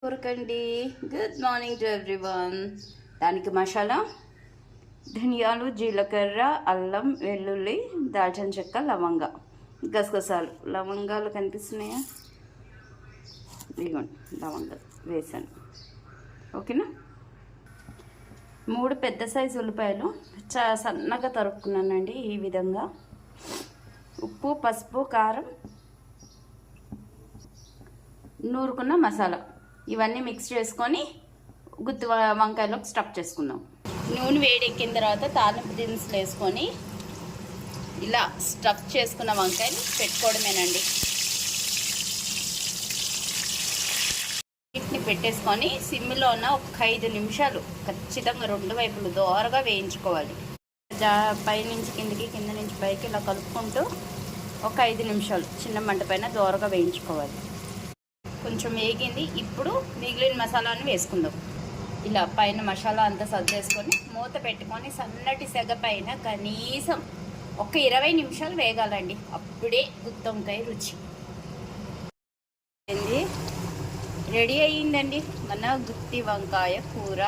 కొరకండి. Good morning to everyone. దానికి మసాలా ధనియాలు, జీలకర్ర, అల్లం, వెల్లుల్లి, దాల్చిన చెక్క, లవంగ, గసగసాలు. లవంగాలు కనిపిస్తున్నాయా? ఇదిగోండి లవంగాలు వేసాను. ఓకేనా? 3 పెద్ద సైజు ఉల్లిపాయలు సన్నగా తరుక్కున్నానండి. ఈ విధంగా ఉప్పు, పసుపు, కారం, నూరుకున్న మసాలా ఇవన్నీ మిక్స్ చేసుకొని గుత్తి వంకాయలోకి స్టఫ్ చేసుకుందాం. నూనె వేడెక్కిన తర్వాత తాలింపు దినుసులు వేసుకొని ఇలా స్టఫ్ చేసుకున్న వంకాయలు పెట్టుకోవడమేనండి. వీటిని పెట్టేసుకొని సిమ్లో ఉన్న ఒక 5 నిమిషాలు ఖచ్చితంగా 2 వైపులు దోరగా వేయించుకోవాలి. పైనుంచి కిందకి, కింద నుంచి పైకి ఇలా కలుపుకుంటూ ఒక 5 నిమిషాలు చిన్న మంట పైన దోరగా వేయించుకోవాలి. కొంచెం వేగింది. ఇప్పుడు మిగిలిన మసాలాను వేసుకుందాం. ఇలా పైన మసాలా అంతా సర్దేసుకొని మూత పెట్టుకొని సన్నటి సెగ పైన కనీసం ఒక 20 నిమిషాలు వేగాలండి. అప్పుడే గుత్తి వంకాయ రుచి. రెడీ అయ్యిందండి మన గుత్తి వంకాయ కూర.